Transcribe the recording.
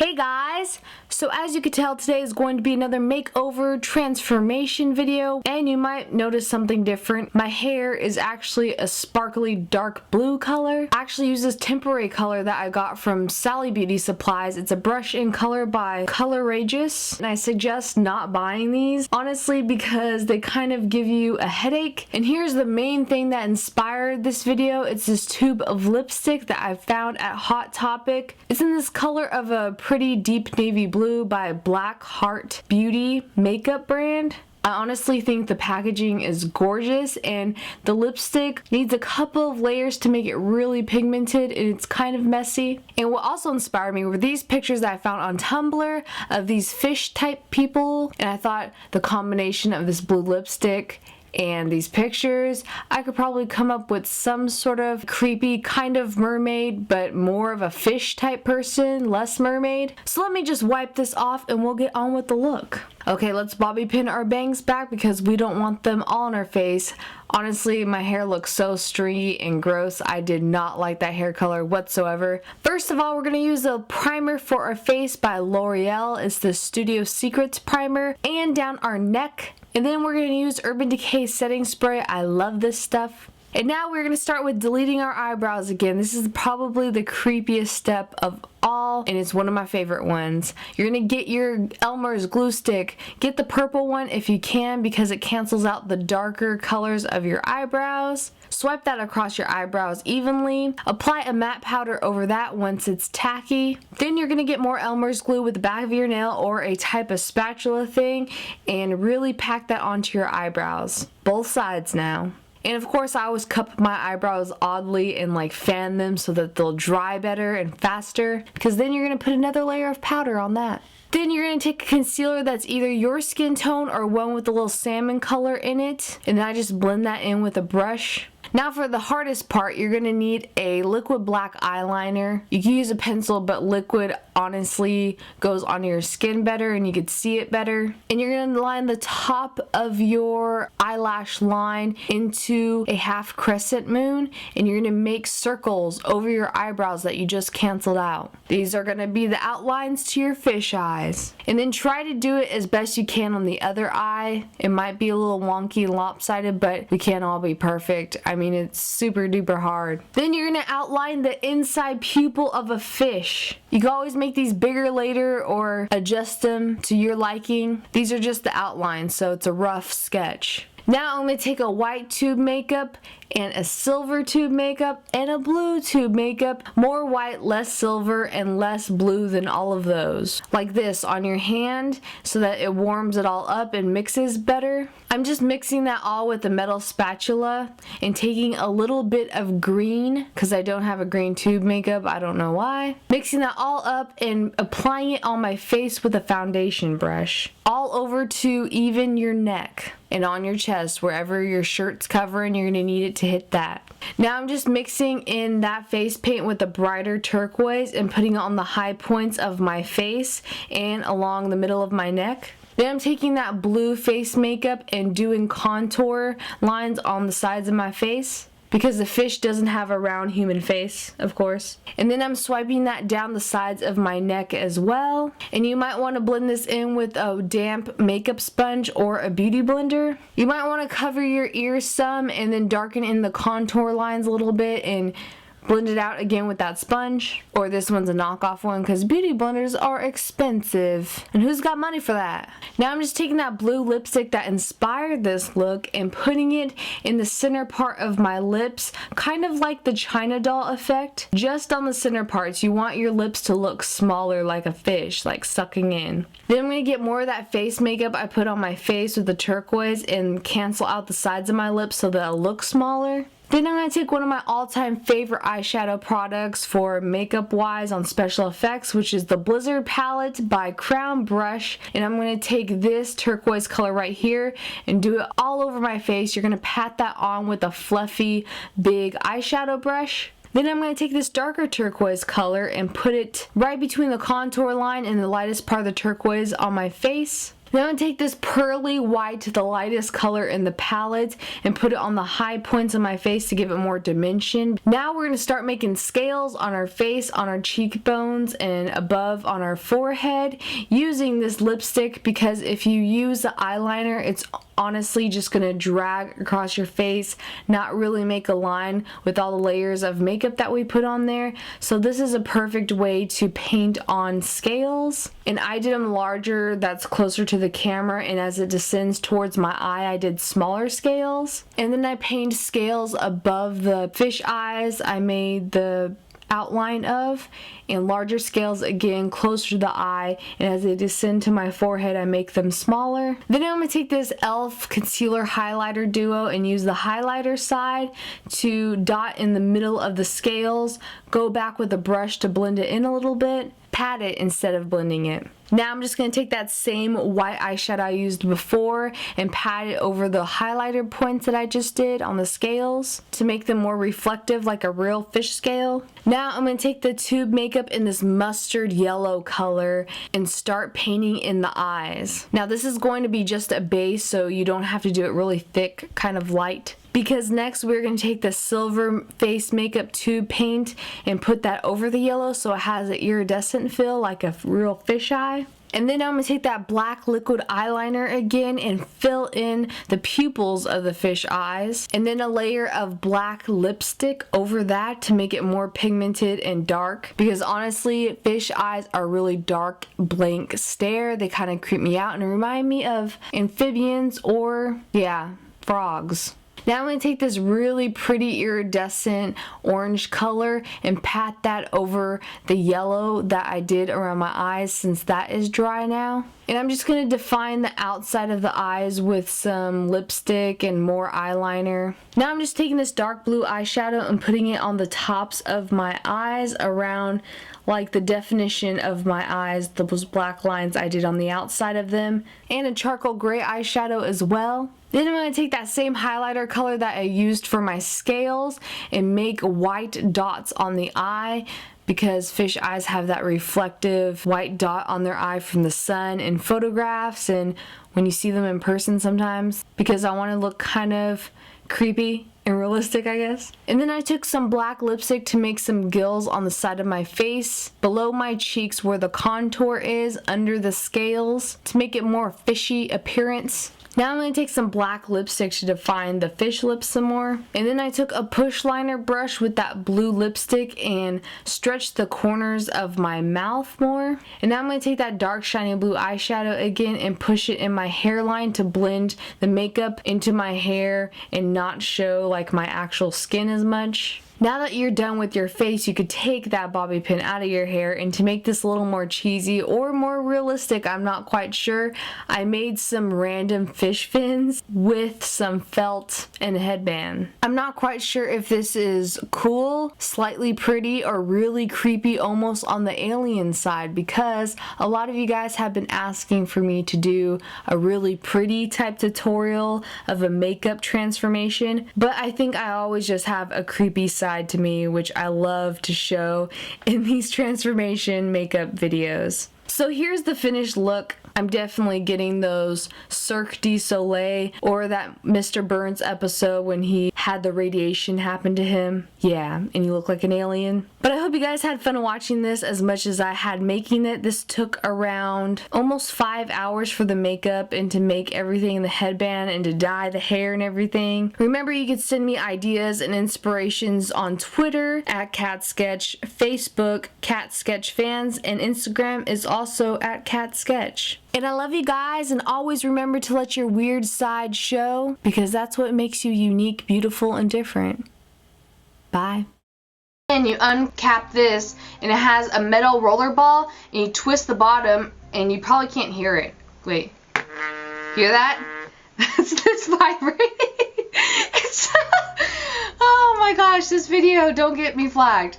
Hey guys! So as you can tell, today is going to be another makeover transformation video, and you might notice something different. My hair is actually a sparkly dark blue color. I actually use this temporary color that I got from Sally Beauty Supplies. It's a brush in color by Colorageous, and I suggest not buying these, honestly, because they kind of give you a headache. And here's the main thing that inspired this video. It's this tube of lipstick that I found at Hot Topic. It's in this color of a pretty deep navy blue by Black Heart Beauty makeup brand. I honestly think the packaging is gorgeous, and the lipstick needs a couple of layers to make it really pigmented, and it's kind of messy. And what also inspired me were these pictures that I found on Tumblr of these fish type people, and I thought the combination of this blue lipstick and these pictures, I could probably come up with some sort of creepy kind of mermaid, but more of a fish type person, less mermaid. So let me just wipe this off and we'll get on with the look. Okay, let's bobby pin our bangs back because we don't want them all on our face. Honestly, my hair looks so stringy and gross. I did not like that hair color whatsoever. First of all, we're going to use a primer for our face by L'Oreal. It's the Studio Secrets primer, and down our neck. And then we're going to use Urban Decay setting spray. I love this stuff. And now we're going to start with deleting our eyebrows again. This is probably the creepiest step of all, and it's one of my favorite ones. You're going to get your Elmer's glue stick. Get the purple one if you can, because it cancels out the darker colors of your eyebrows. Swipe that across your eyebrows evenly. Apply a matte powder over that once it's tacky. Then you're going to get more Elmer's glue with the back of your nail or a type of spatula thing and really pack that onto your eyebrows. Both sides now. And of course, I always cup my eyebrows oddly and like fan them so that they'll dry better and faster, because then you're going to put another layer of powder on that. Then you're going to take a concealer that's either your skin tone or one with a little salmon color in it, and then I just blend that in with a brush. Now for the hardest part, you're going to need a liquid black eyeliner. You can use a pencil, but liquid honestly goes on your skin better and you can see it better. And you're going to line the top of your eyelash line into a half crescent moon, and you're going to make circles over your eyebrows that you just canceled out. These are going to be the outlines to your fish eyes. And then try to do it as best you can on the other eye. It might be a little wonky and lopsided, but we can't all be perfect. I mean, it's super duper hard. Then you're going to outline the inside pupil of a fish. You can always make these bigger later or adjust them to your liking. These are just the outlines, so it's a rough sketch. Now I'm going to take a white tube makeup and a silver tube makeup and a blue tube makeup. More white, less silver, and less blue than all of those. Like this on your hand so that it warms it all up and mixes better. I'm just mixing that all with a metal spatula and taking a little bit of green because I don't have a green tube makeup. I don't know why. Mixing that all up and applying it on my face with a foundation brush. All over to even your neck and on your chest, wherever your shirt's covering, you're going to need it to hit that. Now I'm just mixing in that face paint with a brighter turquoise and putting it on the high points of my face and along the middle of my neck. Then I'm taking that blue face makeup and doing contour lines on the sides of my face, because the fish doesn't have a round human face, of course. And then I'm swiping that down the sides of my neck as well. And you might want to blend this in with a damp makeup sponge or a beauty blender. You might want to cover your ears some and then darken in the contour lines a little bit and blend it out again with that sponge. Or this one's a knockoff one because beauty blenders are expensive. And who's got money for that? Now I'm just taking that blue lipstick that inspired this look and putting it in the center part of my lips, kind of like the China doll effect. Just on the center parts. You want your lips to look smaller like a fish, like sucking in. Then I'm going to get more of that face makeup I put on my face with the turquoise and cancel out the sides of my lips so that it'll look smaller. Then I'm going to take one of my all-time favorite eyeshadow products for makeup wise on special effects, which is the Blizzard palette by Crown Brush, and I'm going to take this turquoise color right here and do it all over my face. You're going to pat that on with a fluffy big eyeshadow brush. Then I'm going to take this darker turquoise color and put it right between the contour line and the lightest part of the turquoise on my face. Now I'm going to take this pearly white, the lightest color in the palette, and put it on the high points of my face to give it more dimension. Now we're going to start making scales on our face, on our cheekbones, and above on our forehead using this lipstick, because if you use the eyeliner, it's honestly just going to drag across your face, not really make a line with all the layers of makeup that we put on there. So this is a perfect way to paint on scales. And I did them larger, that's closer to the camera, and as it descends towards my eye, I did smaller scales. And then I painted scales above the fish eyes I made the outline of, and larger scales again closer to the eye, and as they descend to my forehead I make them smaller. Then I'm going to take this e.l.f. concealer highlighter duo and use the highlighter side to dot in the middle of the scales, go back with a brush to blend it in a little bit, pat it instead of blending it. Now I'm just going to take that same white eyeshadow I used before and pat it over the highlighter points that I just did on the scales to make them more reflective like a real fish scale. Now I'm going to take the tube makeup in this mustard yellow color and start painting in the eyes. Now this is going to be just a base, so you don't have to do it really thick, kind of light. Because next we're going to take the silver face makeup tube paint and put that over the yellow so it has an iridescent feel like a real fish eye. And then I'm going to take that black liquid eyeliner again and fill in the pupils of the fish eyes. And then a layer of black lipstick over that to make it more pigmented and dark. Because honestly, fish eyes are really dark, blank stare. They kind of creep me out and remind me of amphibians or, yeah, frogs. Now I'm going to take this really pretty iridescent orange color and pat that over the yellow that I did around my eyes, since that is dry now. And I'm just going to define the outside of the eyes with some lipstick and more eyeliner. Now I'm just taking this dark blue eyeshadow and putting it on the tops of my eyes around like the definition of my eyes, those black lines I did on the outside of them, and a charcoal gray eyeshadow as well. Then I'm going to take that same highlighter color that I used for my scales and make white dots on the eye, because fish eyes have that reflective white dot on their eye from the sun in photographs and when you see them in person sometimes, because I want to look kind of creepy and realistic, I guess. And then I took some black lipstick to make some gills on the side of my face, below my cheeks where the contour is, under the scales, to make it more fishy appearance. Now I'm going to take some black lipstick to define the fish lips some more. And then I took a push liner brush with that blue lipstick and stretched the corners of my mouth more. And now I'm going to take that dark shiny blue eyeshadow again and push it in my hairline to blend the makeup into my hair and not show like my actual skin as much. Now that you're done with your face, you could take that bobby pin out of your hair, and to make this a little more cheesy or more realistic, I'm not quite sure, I made some random fish fins with some felt and a headband. I'm not quite sure if this is cool, slightly pretty, or really creepy, almost on the alien side, because a lot of you guys have been asking for me to do a really pretty type tutorial of a makeup transformation, but I think I always just have a creepy side to me, which I love to show in these transformation makeup videos. So here's the finished look. I'm definitely getting those Cirque du Soleil or that Mr. Burns episode when he had the radiation happen to him. Yeah, and you look like an alien. But I hope you guys had fun watching this as much as I had making it. This took around almost 5 hours for the makeup and to make everything in the headband and to dye the hair and everything. Remember, you could send me ideas and inspirations on Twitter at CatSketch, Facebook CatSketchFans, and Instagram is also at CatSketch. And I love you guys, and always remember to let your weird side show, because that's what makes you unique, beautiful, and different. Bye. And you uncap this, and it has a metal roller ball, and you twist the bottom, and you probably can't hear it. Wait. Hear that? It's vibrating. Oh my gosh, this video, don't get me flagged.